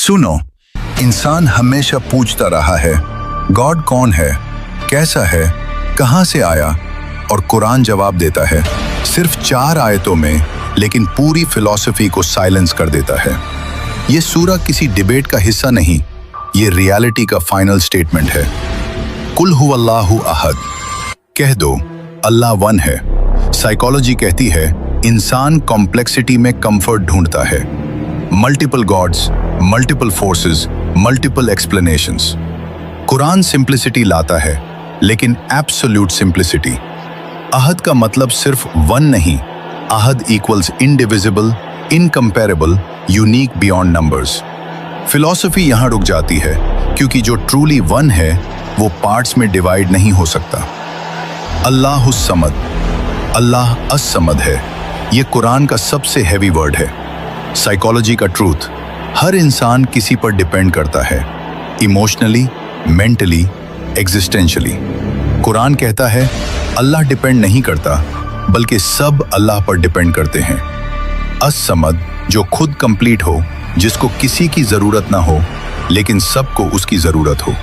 सुनो, इंसान हमेशा पूछता रहा है, गॉड कौन है, कैसा है, कहां से आया, और कुरान जवाब देता है सिर्फ 4 आयतों में, लेकिन पूरी फिलॉसफी को साइलेंस कर देता है। ये सूरा किसी डिबेट का हिस्सा नहीं, ये रियलिटी का फाइनल स्टेटमेंट है। कुल हुवल्लाहु अहद, कह दो अल्लाह वन है। साइकोलॉजी कहती है इंसान कॉम्प्लेक्सिटी में कंफर्ट ढूंढता है। Multiple gods, multiple forces, multiple explanations. Quran simplicity लाता है, लेकिन एब्सोल्यूट सिंप्लिसिटी। अहद का मतलब सिर्फ वन नहीं, अहद equals indivisible, incomparable, unique beyond numbers. Philosophy यहां रुक जाती है, क्योंकि जो ट्रूली वन है वो पार्ट्स में डिवाइड नहीं हो सकता। अल्लाहुस समद, अल्लाह अस-समद है, ये कुरान का सबसे हैवी वर्ड है। साइकोलॉजी का ट्रूथ, हर इंसान किसी पर डिपेंड करता है, इमोशनली, मेंटली, एग्जिस्टेंशियली। कुरान कहता है अल्लाह डिपेंड नहीं करता, बल्कि सब अल्लाह पर डिपेंड करते हैं। अस-समद, जो खुद कंप्लीट हो, जिसको किसी की जरूरत ना हो, लेकिन सबको उसकी जरूरत हो।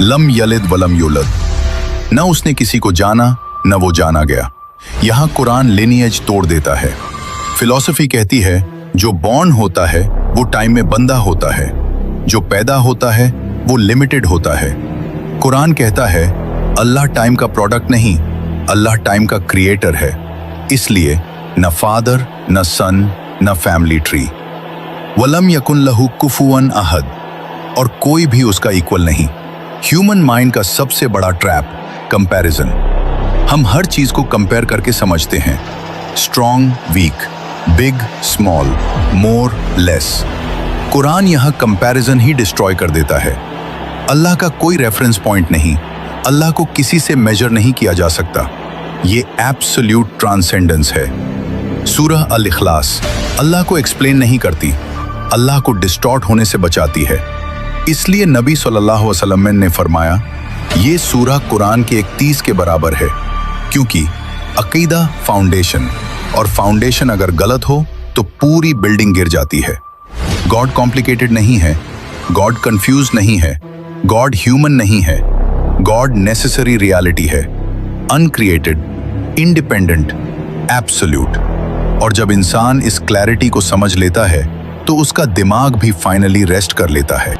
लम यलिद वलम यूलद, न उसने किसी को जाना न वो जाना गया। यहां कुरान लिनिएज तोड़ देता है। फिलॉसफी कहती है जो बॉर्न होता है वो टाइम में बंधा होता है, जो पैदा होता है वो लिमिटेड होता है। कुरान कहता है अल्लाह टाइम का प्रोडक्ट नहीं, अल्लाह टाइम का क्रिएटर है। इसलिए न फादर, न सन, न फैमिली ट्री। वलम यकुन लहू कुफुवन अहद, और कोई भी उसका इक्वल नहीं। ह्यूमन माइंड का सबसे बड़ा ट्रैप कंपैरिजन। हम हर चीज को कंपेयर करके समझते हैं, strong week, big small, more less. Quran यहां कंपैरिजन ही डिस्ट्रॉय कर देता है। अल्लाह का कोई रेफरेंस पॉइंट नहीं, अल्लाह को किसी से मेजर नहीं किया जा सकता। ये एब्सोल्यूट ट्रांसेंडेंस है। सूरह अल-इखलास अल्लाह को एक्सप्लेन नहीं करती, अल्लाह को डिस्टॉर्ट होने से बचाती है। इसलिए नबी सल्लल्लाहु अलैहि वसल्लम ने फरमाया ये सूरह कुरान के 31 के बराबर है, क्योंकि अकीदा फाउंडेशन, और फाउंडेशन अगर गलत हो तो पूरी बिल्डिंग गिर जाती है। गॉड कॉम्प्लिकेटेड नहीं है, गॉड कंफ्यूज नहीं है, गॉड ह्यूमन नहीं है, गॉड नेसेसरी रियलिटी है, अनक्रिएटेड, इंडिपेंडेंट, एब्सोल्यूट। और जब इंसान इस क्लैरिटी को समझ लेता है तो उसका दिमाग भी फाइनली रेस्ट कर लेता है।